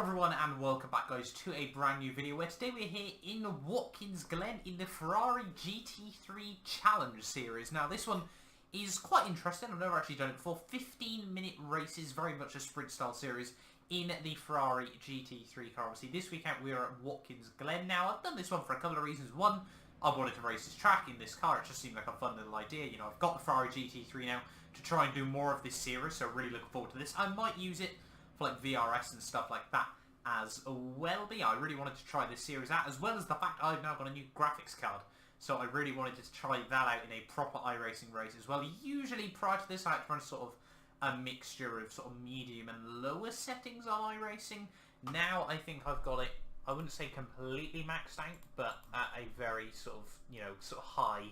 everyone and welcome back guys to a brand new video where today we're here in Watkins, Glen in the Ferrari GT3 Challenge series. Now this one is quite interesting, I've never actually done it before. 15-minute races, very much a sprint style series in the Ferrari GT3 car. Obviously this weekend we are at Watkins, Glen. Now I've done this one for a couple of reasons. One, I wanted to race this track in this car, it just seemed like a fun little idea. You know, I've got the Ferrari GT3 now to try and do more of this series, so really looking forward to this. I might use it for like VRS and stuff like that as well. But yeah, I really wanted to try this series out, as well as the fact I've now got a new graphics card. So I really wanted to try that out in a proper iRacing race as well. Usually prior to this I had to run sort of a mixture of sort of medium and lower settings on iRacing. Now I think I've got it, I wouldn't say completely maxed out, but at a very sort of, you know, sort of high,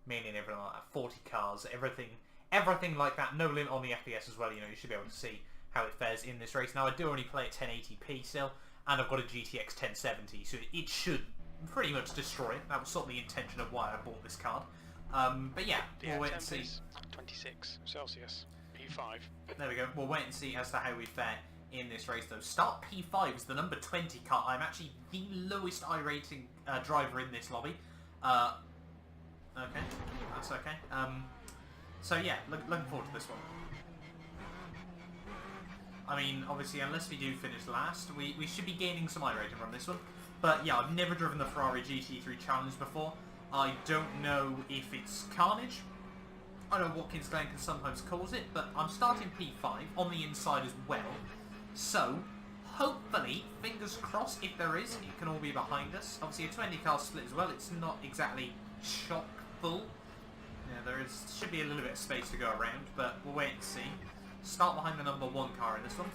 meaning everything like that, 40 cars, everything like that, no limit on the FPS as well. You know, you should be able to see how it fares in this race. Now I do only play at 1080p still, and I've got a GTX 1070, so it should pretty much destroy it. That was sort of the intention of why I bought this card. But yeah, we'll wait and see. 26 Celsius, P5. There we go. We'll wait and see as to how we fare in this race though. Start P5 is the number 20 car. I'm actually the lowest iRacing driver in this lobby. Okay, that's okay. So yeah, looking forward to this one. I mean, obviously, unless we do finish last, we should be gaining some iRating from this one. But yeah, I've never driven the Ferrari GT3 Challenge before. I don't know if it's carnage. I know Watkins Glen can sometimes cause it, but I'm starting P5 on the inside as well. So, hopefully, fingers crossed, if there is, it can all be behind us. Obviously, a 20 car split as well. It's not exactly chock full. Yeah, should be a little bit of space to go around, but we'll wait and see. Start behind the number 1 car in this one.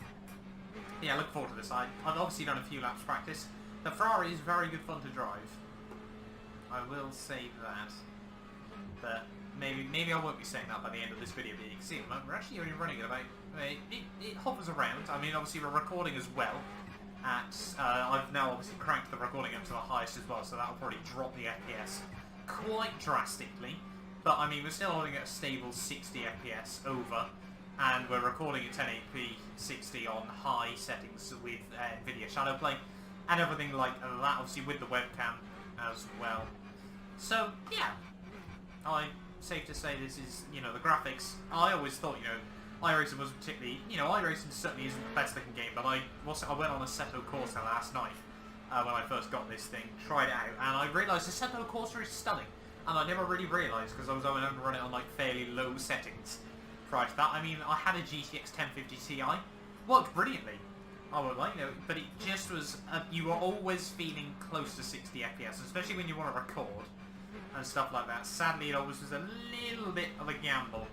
Yeah, look forward to this. I've obviously done a few laps practice. The Ferrari is very good fun to drive. I will say that. But maybe I won't be saying that by the end of this video, but you can see we're actually only running at about... It hovers around. I mean, obviously we're recording as well. I've now obviously cranked the recording up to the highest as well, so that'll probably drop the FPS quite drastically. But I mean, we're still holding at a stable 60 FPS over. And we're recording at 1080p 60 on high settings with NVIDIA Shadowplay and everything like that, obviously with the webcam as well. So yeah, safe to say this is, you know, the graphics. I always thought, you know, iRacing wasn't particularly, you know, iRacing certainly isn't the best looking game, but I went on a Assetto Corsa last night when I first got this thing, tried it out, and I realised the Assetto Corsa is stunning, and I never really realised because I was only going to run it on like fairly low settings. Prior to that, I mean, I had a GTX 1050 Ti, worked brilliantly, I would like, you know, but it just was, you were always feeling close to 60 FPS, especially when you want to record and stuff like that. Sadly, it always was a little bit of a gamble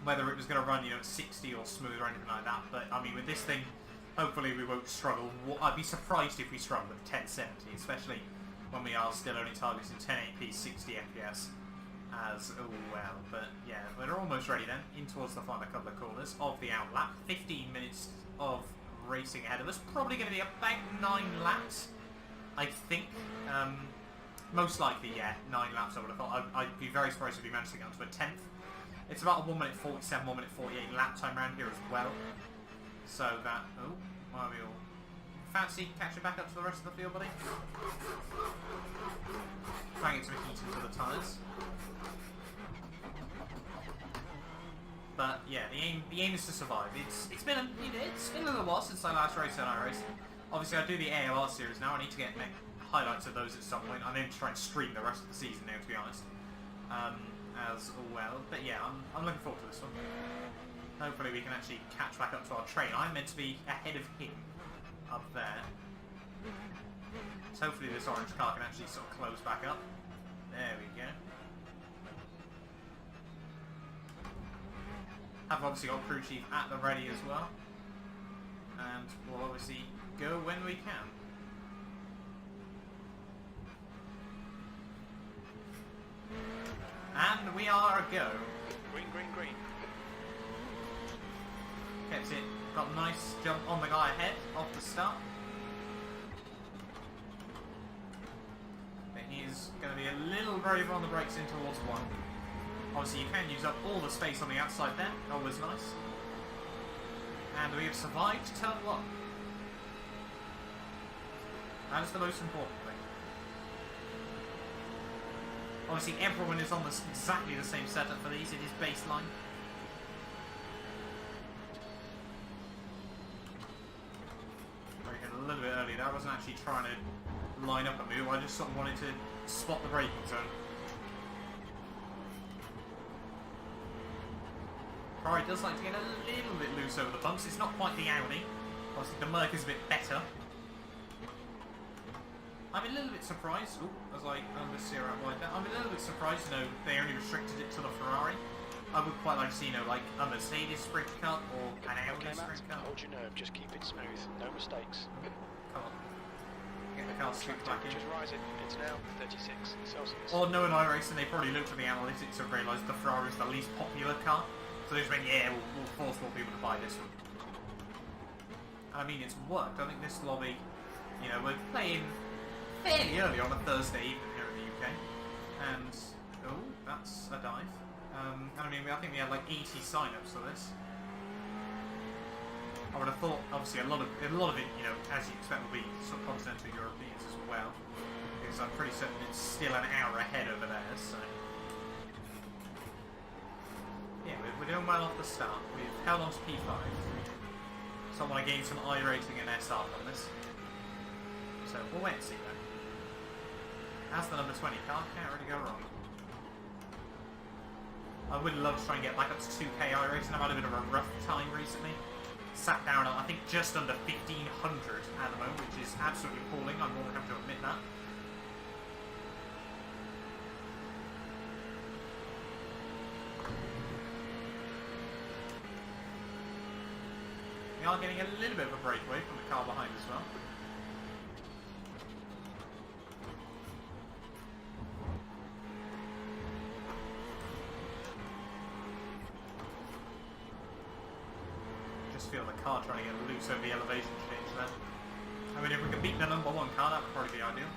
whether it was going to run, you know, at 60 or smooth or anything like that, but I mean, with this thing, hopefully we won't struggle. I'd be surprised if we struggle with 1070, especially when we are still only targeting 1080p 60 FPS. As well, but yeah, we're almost ready then, in towards the final couple of corners of the out lap. 15 minutes of racing ahead of us, probably going to be about 9 laps, I think. Most likely, yeah, 9 laps I would have thought. I'd be very surprised if we managed to get onto a 10th. It's about a 1 minute 47, 1 minute 48 lap time around here as well. So that, why are we all... Fancy catching back up to the rest of the field, buddy? Trying to get some heat into the tyres. But yeah, the aim is to survive. It's been a little while since I last raced on iRacing. Obviously, I do the AOR series now. I need to make highlights of those at some point. I'm aiming to try and stream the rest of the season now, to be honest, as well. But yeah, I'm looking forward to this one. Hopefully, we can actually catch back up to our train. I'm meant to be ahead of him up there. So hopefully, this orange car can actually sort of close back up. There we go. I've obviously got crew chief at the ready as well, and we'll obviously go when we can. And we are a go. Green, green, green. Kept it, got a nice jump on the guy ahead off the start. But he's going to be a little braver on the brakes in towards 1. Obviously you can use up all the space on the outside there, always nice. And we have survived turn 1. That is the most important thing. Obviously, everyone is on exactly the same setup for these. It is baseline. A little bit early there. I wasn't actually trying to line up a move. I just sort of wanted to spot the braking zone. Ferrari does like to get a little bit loose over the bumps. It's not quite the Audi. Obviously, the Merc is a bit better. I'm a little bit surprised. Ooh, as I understeer out wide there. I'm a little bit surprised. You know, they only restricted it to the Ferrari. I would quite like to see, you know, like a Mercedes sprint car or an Audi sprint car. Hold your nerve, just keep it smooth, no mistakes. Come on. Get the car scooped back in. Just rise it, it's now 36 Celsius. Or knowing iRacing, they probably looked at the analytics and realised the Ferrari is the least popular car. So they just went, yeah, we'll force more people to buy this one. And I mean, it's worked. I think this lobby, you know, we're playing fairly early on a Thursday evening here in the UK. And, oh, that's a dive. I mean, I think we had like 80 sign-ups for this. I would have thought, obviously, a lot of it, you know, as you expect, will be sort of continental Europeans as well, because I'm pretty certain it's still an hour ahead over there. So, yeah, we're doing well off the start. We've held on to P5, so I want to gain some iRacing and SR from this. So we'll wait and see then. As the number 20 car, can't really go wrong. I would love to try and get back up to 2K iRacing. I've had a bit of a rough time recently. Sat down at, I think, just under 1,500 at the moment, which is absolutely appalling. I'm more than happy to admit that. We are getting a little bit of a breakaway from the car behind as well. Feel the car trying to get loose over the elevation change there. I mean, if we could beat the number 1 car, that would probably be ideal.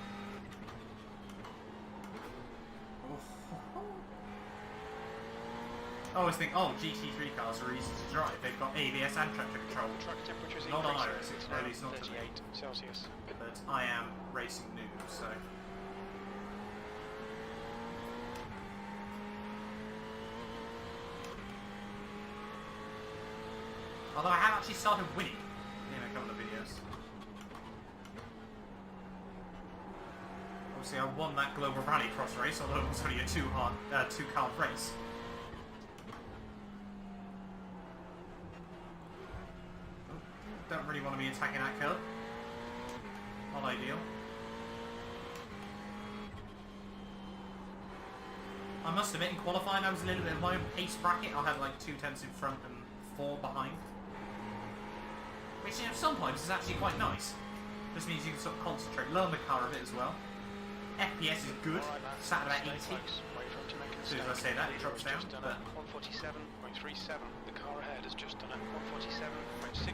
I always think, oh, GT3 cars are easy to drive. They've got ABS and tractor control. Track temperatures not on increasing. iRacing, or at least not 38 Celsius. But I am racing noob, so. Although I have actually started winning in a couple of videos. Obviously I won that global rallycross race, although it was only a two-car race. Don't really want to be attacking that curve. Not ideal. I must admit, in qualifying I was a little bit of my own pace bracket. I had like 2 tenths in front and 4 behind. Which, you know, sometimes is actually quite nice. Just means you can sort of concentrate, learn the car a bit as well. FPS is good, sat at about 80. As soon as I say that, it drops down. But 147.37. The car ahead has just done it. 147.60.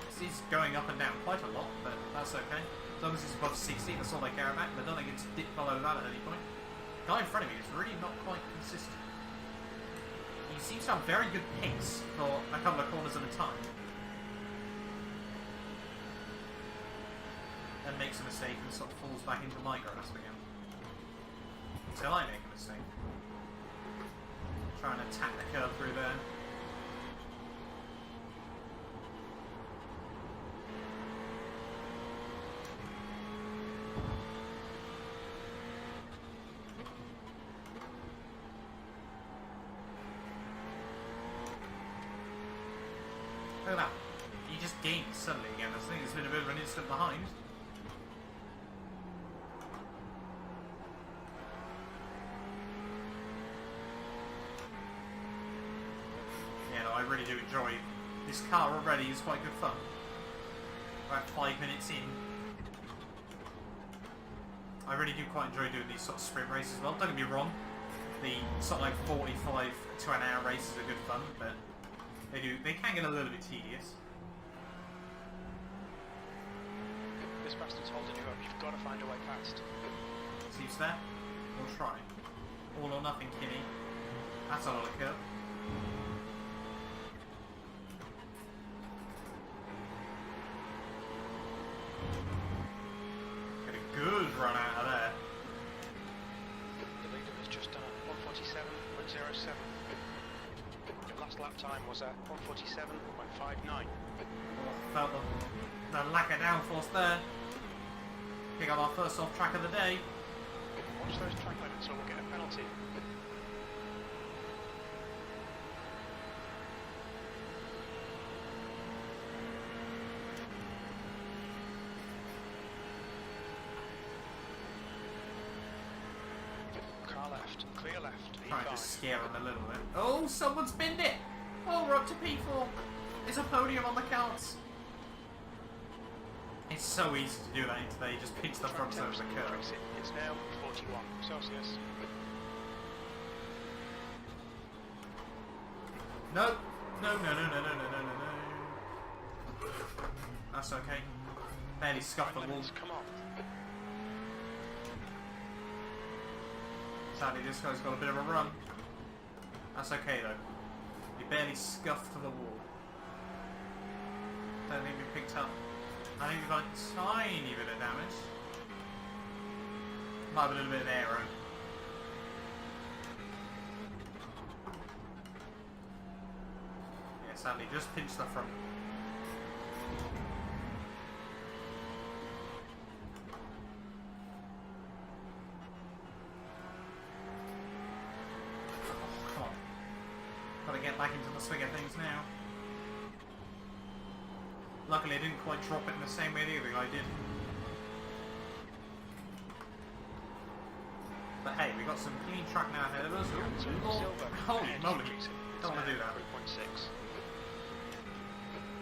This is going up and down quite a lot, but that's okay. As long as it's above 60, that's all I care about. But I don't think it's dipped below that at any point. The guy in front of me is really not quite consistent. He seems to have very good pace for a couple of corners at a time. And makes a mistake and sort of falls back into my grasp again. Until I make a mistake. Trying to attack the curve through there. Look at that. He just gained suddenly again. I think it's been a bit of an instant behind. Yeah, no, I really do enjoy this car already. It's quite good fun. About 5 minutes in. I really do quite enjoy doing these sort of sprint races as well. Don't get me wrong. The sort of like 45 to an hour races are good fun, but they can get a little bit tedious. This bastard's holding you up. You've got to find a way past. Seems there. We'll try. All or nothing, Kimmy. That's a lot of curve. lap time was at 147.59. Felt the lack of downforce there. Pick up our first off track of the day. Watch those track limits or we'll get a penalty. Car left, clear left, Trying E5. to scare him a little bit. Oh, someone's binned it! Oh, we're up to P4. There's a podium on the cards. It's so easy to do that into there. You just pinch the front end of the curve. It's now 41 Celsius. No. No. That's okay. Barely scuffed the wall. Come on. Sadly, this guy's got a bit of a run. That's okay though. He barely scuffed the wall. Don't think we picked up. I think we've got a tiny bit of damage. Might have a little bit of aero. Yeah, sadly, just pinch the front. Get back into the swing of things now. Luckily I didn't quite drop it in the same way the other guy did. But hey, we got some clean track now ahead of us. Holy moly. Don't want to do that. 3.6.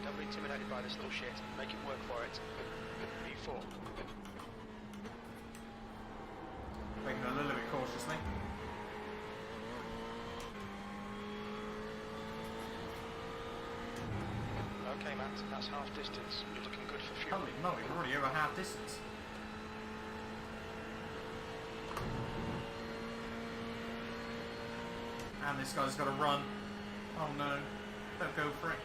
Don't be intimidated by this little shit. Make it work for it. V4. Taking it a little bit cautiously. Okay, Matt, that's half distance. You're looking good for fuel. Holy moly, we're already over half distance. And this guy's got to run. Oh no, don't go for it.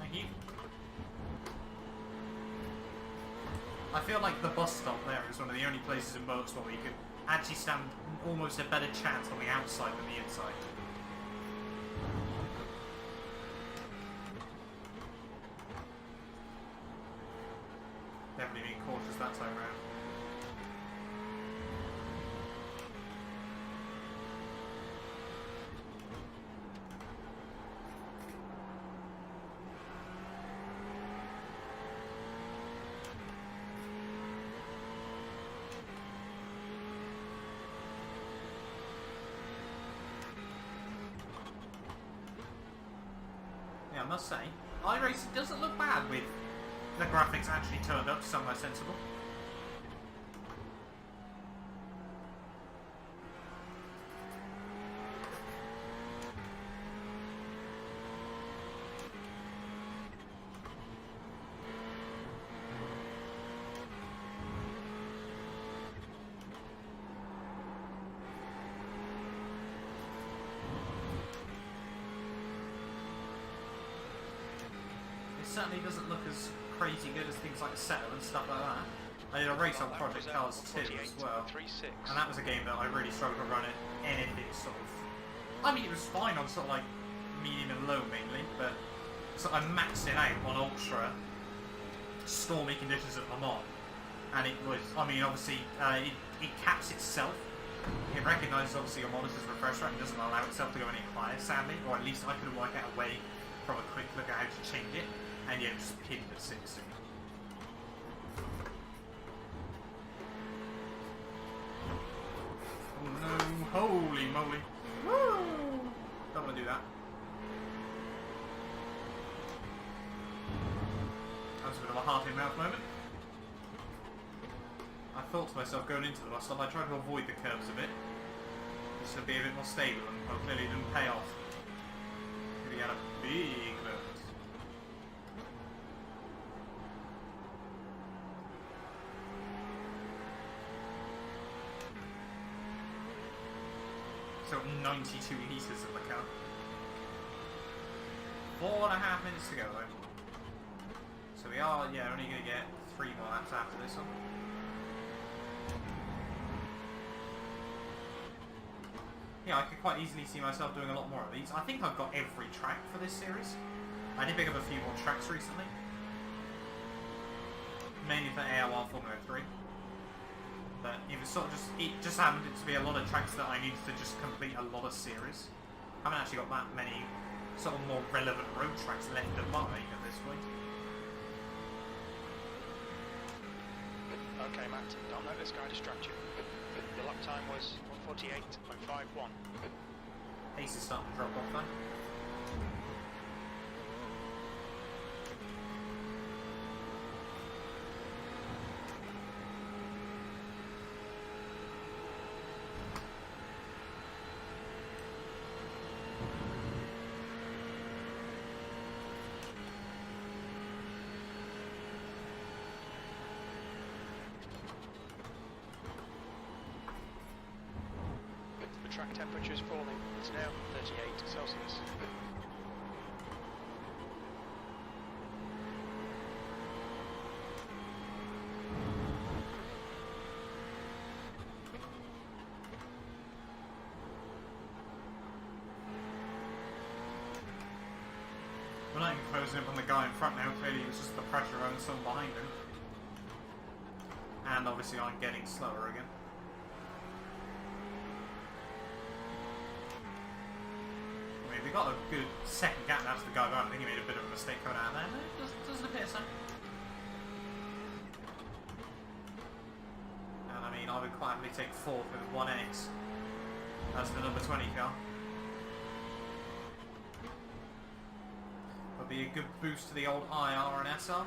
Thank you. I feel like the bus stop there is one of the only places in motorsport where you could actually stand almost a better chance on the outside than the inside. Definitely being cautious that time round. Yeah, I must say, iRacing doesn't look bad with the graphics actually turned up somewhere sensible. It certainly doesn't look as crazy good as things like Settle and stuff like that. I did a race on Project Cars 2 as well, and that was a game that I really struggled to run at anything sort of... I mean, it was fine on sort of like medium and low mainly, but so I maxed it out on ultra stormy conditions at Le Mans, and it was, I mean, obviously it caps itself. It recognises obviously your monitor's refresh rate and doesn't allow itself to go any higher, sadly, or at least I couldn't work out a way from a quick look at how to change it, and yeah, just pinned at 60. Oh no, holy moly. Woo! Don't want to do that. That was a bit of a heart-in-mouth moment. I thought to myself going into the bus stop, I tried to avoid the curves a bit, just to be a bit more stable, and well, clearly it didn't pay off. We had a big moment. So 92 litres of the car. 4.5 minutes to go though. So we are, yeah, only going to get 3 more laps after this one. yeah, I could quite easily see myself doing a lot more of these. I think I've got every track for this series. I did pick up a few more tracks recently. Mainly for AOR Formula 3. But it was sort of it just happened to be a lot of tracks that I needed to just complete a lot of series. I haven't actually got that many sort of more relevant road tracks left to buy at this point. Okay, Matt, don't let this guy distract you. Your lap time was 148.51. Pace is starting to drop off though. Track temperature is falling. It's now 38 Celsius. We're not even closing up on the guy in front now. Clearly it was just the pressure on someone behind him. And obviously I'm getting slower again. We got a good second gap after the guy behind. I think he made a bit of a mistake coming out of there. No, it doesn't appear so. And I mean, I would quite happily take 4th with 1X. That's the number 20 car. Would be a good boost to the old IR and SR.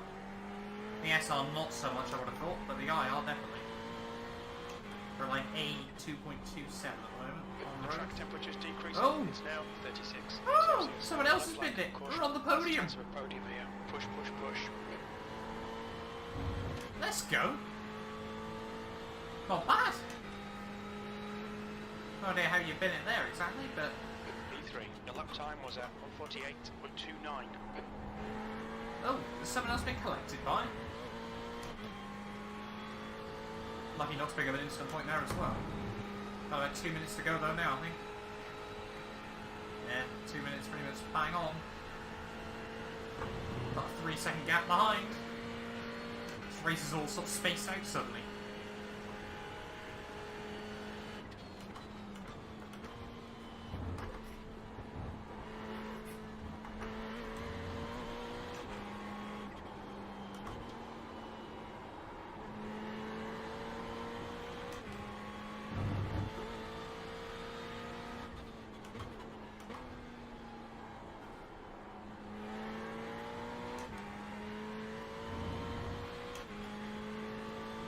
The SR not so much I would have thought, but the IR definitely. We're like A 2.27 at the moment. The track temperature's decreasing. Oh! It's now 36. Oh! Celsius. Someone else has been it. We're on the podium. Chance of a podium here. Push, push, push. Let's go. Not bad. No idea how you been it there exactly, but P3. Your lap time was at 148.29. oh, has someone else been collected by? Lucky not to pick up an instant point there as well. Got about 2 minutes to go though now, I think. Yeah, 2 minutes pretty much bang on. Got a 3-second gap behind. This race is all sort of spaced out suddenly.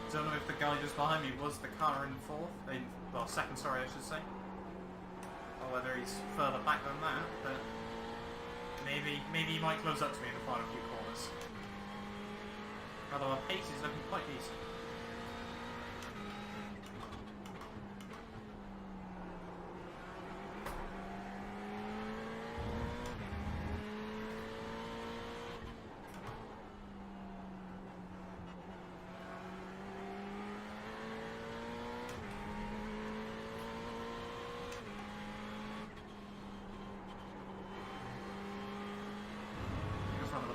I don't know if the guy just behind me was the car in 4th, well, 2nd, sorry, I should say. Or whether he's further back than that, but maybe he might close up to me in the final few corners. Although our pace is looking quite decent.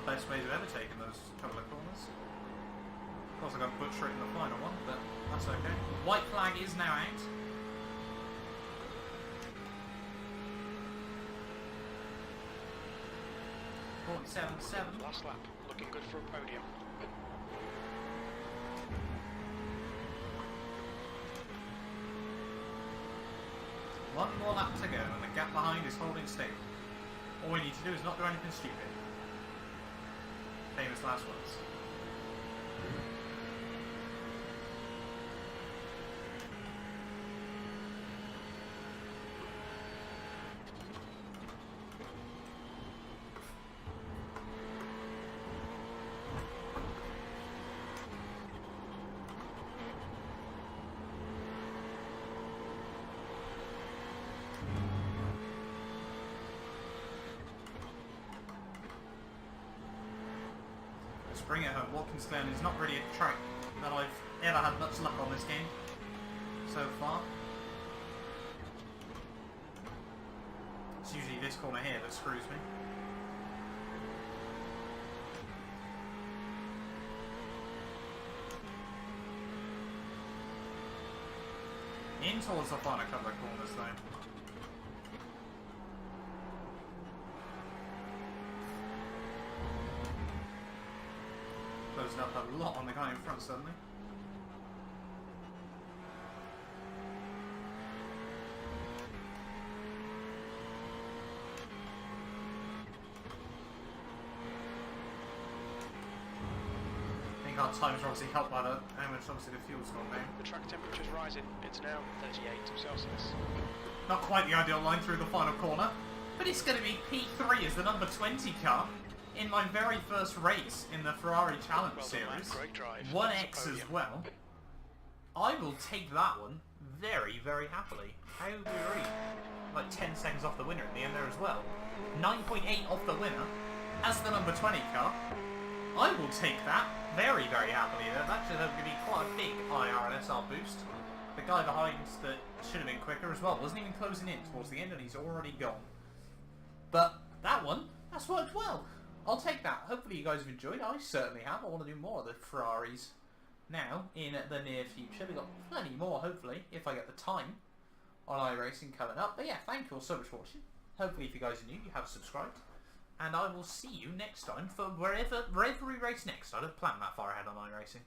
Best ways I've ever taken those couple of corners. Of course I got butcher it in the final one, but that's okay. White flag is now out. .47.7. Last lap. Looking good for a podium. One more lap to go and the gap behind is holding steady. All we need to do is not do anything stupid. Famous last words. Bring it home. Watkins Glen is not really a track that I've ever had much luck on this game so far. It's usually this corner here that screws me. In towards the final couple of corners though. Closing up a lot on the guy in front suddenly. Our times are obviously helped by the how much obviously the fuel's gone down. The track temperature's rising. It's now 38 Celsius. Not quite the ideal line through the final corner, but it's going to be P3 as the number 20 car in my very first race in the Ferrari Challenge Series. Great drive. 1X as well. I will take that one very, very happily. How we were like 10 seconds off the winner in the end there as well. 9.8 off the winner as the number 20 car. I will take that very, very happily. That's actually going to be quite a big IR and SR boost. The guy behind that should have been quicker as well wasn't even closing in towards the end and he's already gone. But that one, that's worked well. I'll take that. Hopefully you guys have enjoyed. I certainly have. I want to do more of the Ferraris now in the near future. We've got plenty more, hopefully, if I get the time on iRacing coming up. But yeah, thank you all so much for watching. Hopefully if you guys are new, you have subscribed. And I will see you next time for wherever we race next. I don't plan that far ahead on iRacing.